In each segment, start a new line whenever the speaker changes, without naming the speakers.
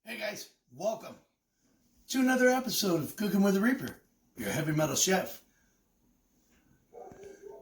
Hey guys, welcome to another episode of Cooking with the Reaper, your heavy metal chef.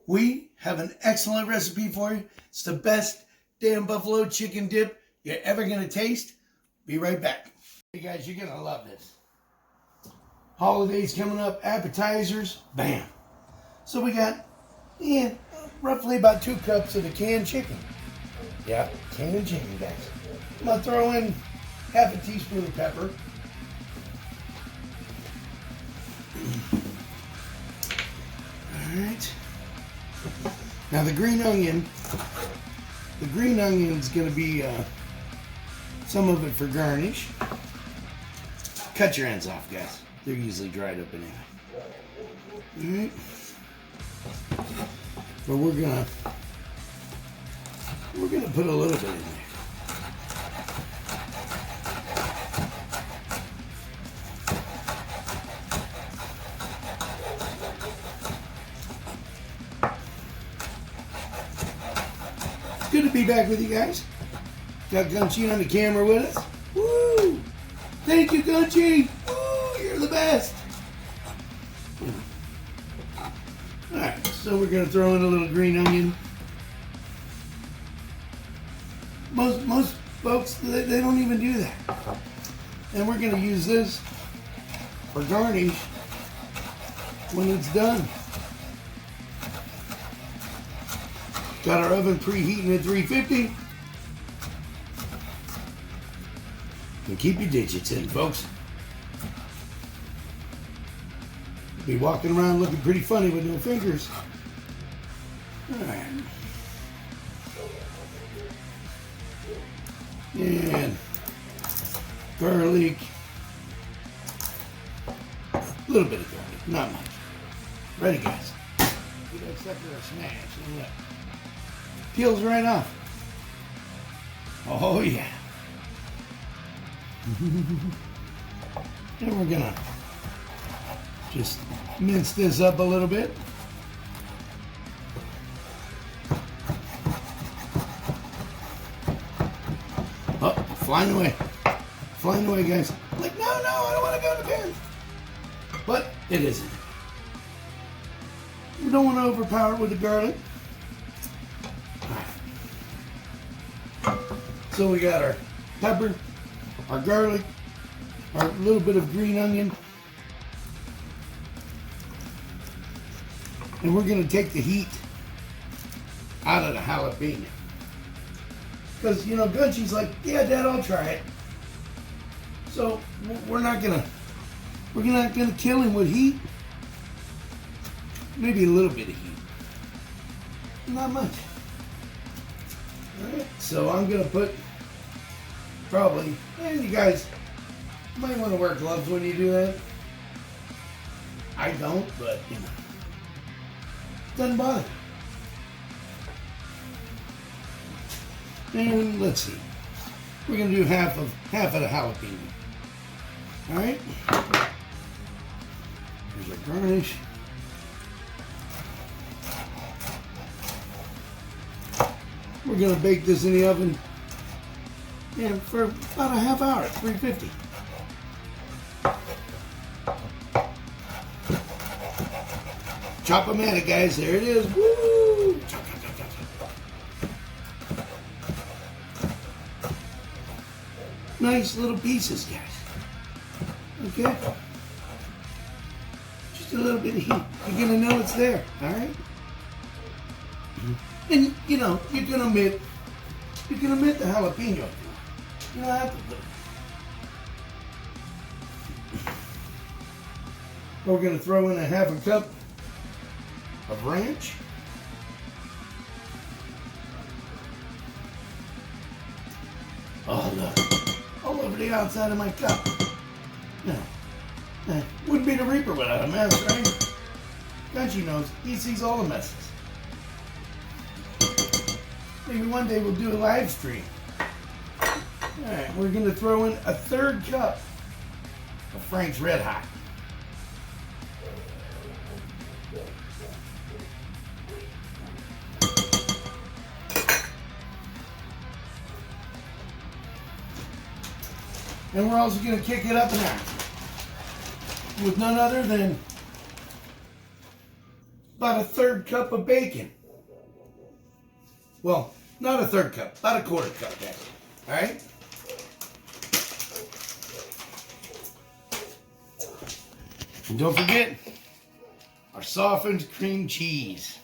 We have an excellent recipe for you. It's the best damn buffalo chicken dip you're ever going to taste. Be right back. Hey guys, you're going to love this. Holidays coming up, appetizers, bam. So we got roughly about 2 cups of the canned chicken. Yeah, canned chicken, guys. I'm going to throw in half a teaspoon of pepper. Alright. Now the green onion is going to be some of it for garnish. Cut your ends off, guys. They're usually dried up anyway. Alright. But we're gonna put a little bit in there. Good to be back with you guys. Got Gunchy on the camera with us. Woo! Thank you, Gunchy. Woo! You're the best. Alright, so we're going to throw in a little green onion. Most folks, they don't even do that. And we're going to use this for garnish when it's done. Got our oven preheating at 350. And keep your digits in, folks. Be walking around looking pretty funny with no fingers. Alright. And garlic. A little bit of garlic, not much. Ready, guys? Get that sucker a smash. Look. Peels right off. Oh yeah. And we're gonna just mince this up a little bit. Oh, flying away. Flying away, guys. Like, no, I don't want to go to bed. But it isn't. We don't want to overpower it with the garlic. So we got our pepper, our garlic, our little bit of green onion. And we're going to take the heat out of the jalapeno. Because, you know, Gunchy's like, yeah, Dad, I'll try it. So we're not going to kill him with heat. Maybe a little bit of heat. Not much. Alright, so I'm going to put probably, and you guys might want to wear gloves when you do that. I don't, but you know, doesn't bother. And let's see, we're gonna do half of the jalapeno. All right, here's our garnish. We're gonna bake this in the oven. Yeah, for about a half hour at 350. Chop-o-matic, guys. There it is. Woo! Chop, chop, chop, chop, chop. Nice little pieces, guys. Okay? Just a little bit of heat. You're gonna know it's there, alright? And you know, you can omit the jalapeno. You don't have to put it. We're going to throw in a half a cup of ranch. Oh, look. All over the outside of my cup. Wouldn't be the Reaper without a mess, right? Gunchy knows. He sees all the messes. Maybe one day we'll do a live stream. Alright, we're going to throw in a 1/3 cup of Frank's Red Hot. And we're also going to kick it up an notch with none other than about a third cup of bacon. Well, not a third cup, about a quarter cup, guys. All right? And don't forget our softened cream cheese.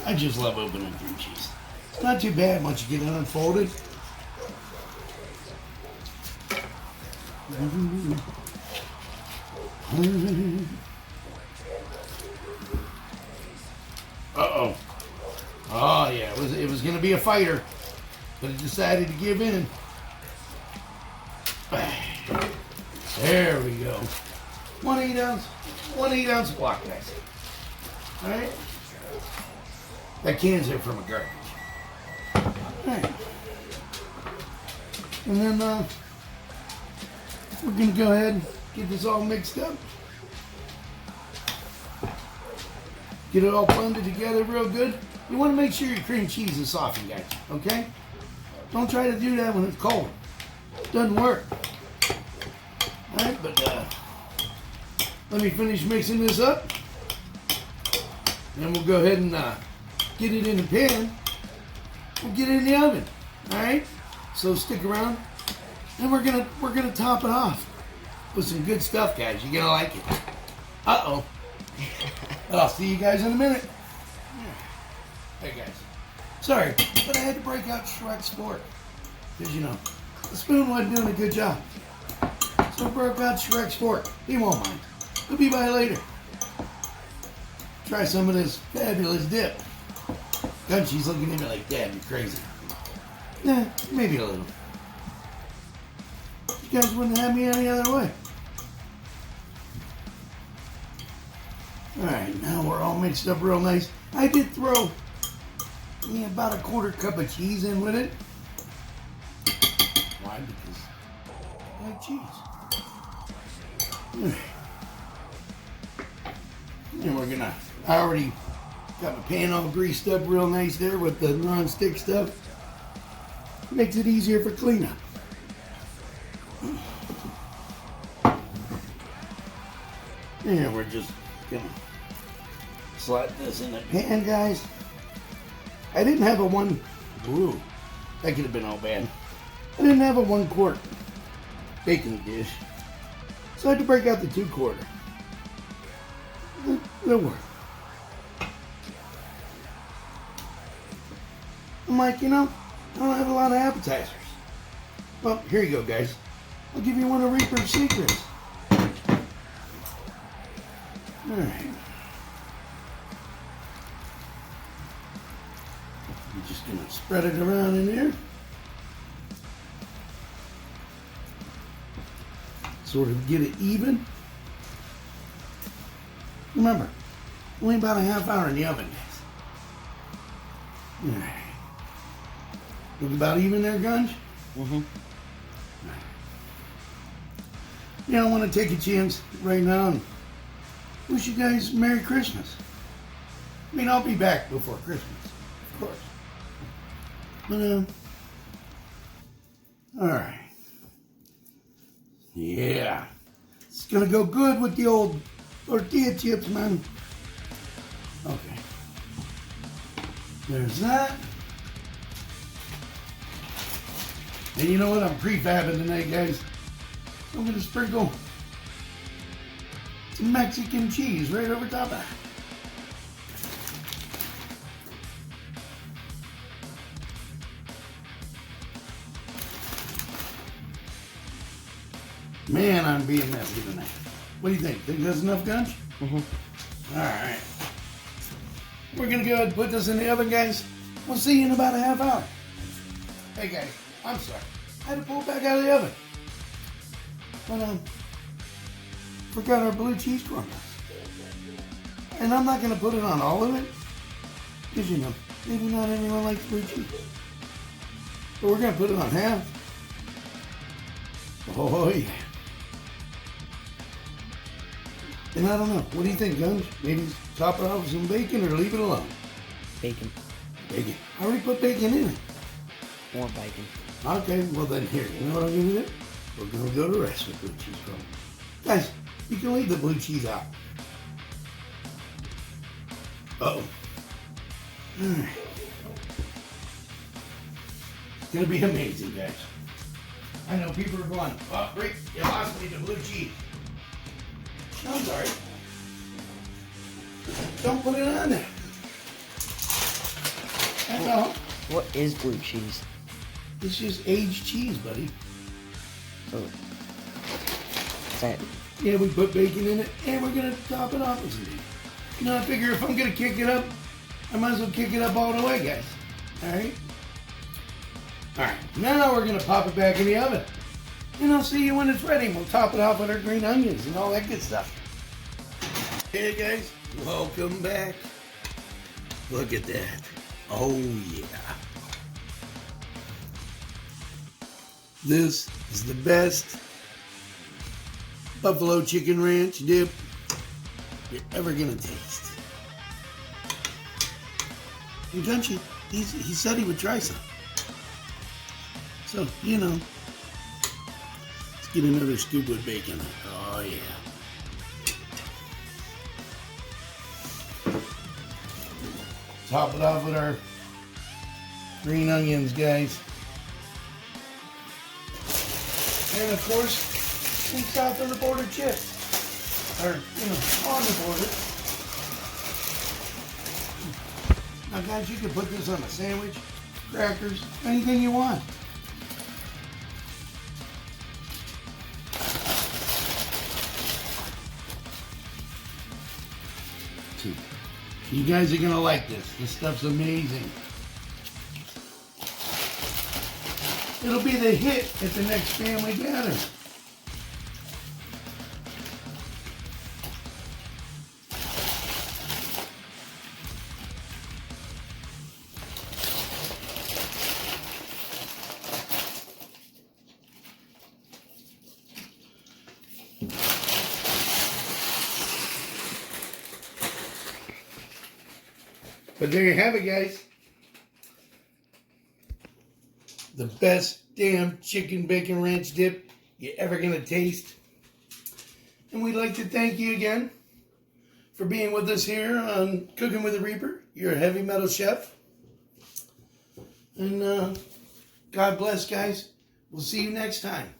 I just love opening cream cheese. It's not too bad once you get it unfolded. Uh-oh. Oh, yeah, it was going to be a fighter, but it decided to give in. There we go. 1 8-ounce block, guys. All right? That can's there from a garbage. All right. And then we're going to go ahead and get this all mixed up. Get it all blended together real good. You want to make sure your cream cheese is softened, guys, okay? Don't try to do that when it's cold. It doesn't work. All right, but let me finish mixing this up. Then we'll go ahead and get it in the pan. We'll get it in the oven. All right? So stick around. And we're gonna top it off with some good stuff, guys. You're gonna like it. Uh-oh. I'll see you guys in a minute. Hey guys. Sorry, but I had to break out Shrek's fork. Because you know, the spoon wasn't doing a good job. So I broke out Shrek's fork. He won't mind. He'll be by later. Try some of this fabulous dip. Gunchy's looking at me like, Dad, you're crazy. Nah, maybe a little. You guys wouldn't have me any other way. Alright, now we're all mixed up real nice. I did throw about a quarter cup of cheese in with it. Why? Because I like cheese. And we're gonna, I already got my pan all greased up real nice there with the non-stick stuff. Makes it easier for cleanup. And we're just gonna slide this in the pan, guys. I didn't have a one, ooh, that could have been all bad. I didn't have a 1-quart baking dish, so I had to break out the 2-quart. It'll work. I'm like, you know, I don't have a lot of appetizers. Well, here you go, guys. I'll give you one of Reaper's secrets. All right. I'm just gonna spread it around in there. Sort of get it even. Remember, only about a half hour in the oven, guys. All right. Look about even there, Gunge? Mm-hmm. Yeah, I want to take a chance right now and wish you guys Merry Christmas. I mean, I'll be back before Christmas, of course. But, alright. Yeah. It's gonna go good with the old tortilla chips, man. Okay. There's that. And you know what? I'm prefabbing tonight, guys. I'm gonna sprinkle some Mexican cheese right over top of that. Man, I'm being messy tonight. What do you think? Think that's enough, Gunch? Mm-hmm. All right. We're going to go ahead and put this in the oven, guys. We'll see you in about a half hour. Hey, guys. I'm sorry. I had to pull it back out of the oven. But, forgot our blue cheese crumbles. And I'm not going to put it on all of it. Because, you know, maybe not everyone likes blue cheese. But we're going to put it on half. Oh, yeah. And I don't know. What do you think, Guns? Maybe top it off with some bacon or leave it alone?
Bacon.
Bacon. I already put bacon in it.
More bacon.
Okay, well then here, you know what I'm gonna do? We're gonna go to rest with blue cheese crumble. Guys, you can leave the blue cheese out. Uh-oh. Alright. It's gonna be amazing, guys. I know people are going, oh, Rick, you lost me to blue cheese. No, I'm sorry. Don't put it on there. That's all.
What is blue cheese?
It's just aged cheese, buddy.
Oh. That.
Yeah, we put bacon in it, and we're gonna top it off with some bacon. You know, I figure if I'm gonna kick it up, I might as well kick it up all the way, guys. All right. All right. Now we're gonna pop it back in the oven, and I'll see you when it's ready. We'll top it off with our green onions and all that good stuff. Hey guys, welcome back. Look at that. Oh yeah. This is the best buffalo chicken ranch dip you're ever gonna taste. And don't you? He said he would try some. So, you know, let's get another scoop with bacon. Oh yeah. Top it off with our green onions, guys. And of course, some south of the border chips. Or, you know, on the border. Now guys, you can put this on a sandwich, crackers, anything you want. You guys are gonna like this. This stuff's amazing. It'll be the hit at the next family gathering. But there you have it, guys. The best damn chicken bacon ranch dip you're ever gonna taste. And we'd like to thank you again for being with us here on Cooking with the Reaper. You're a heavy metal chef. And God bless, guys. We'll see you next time.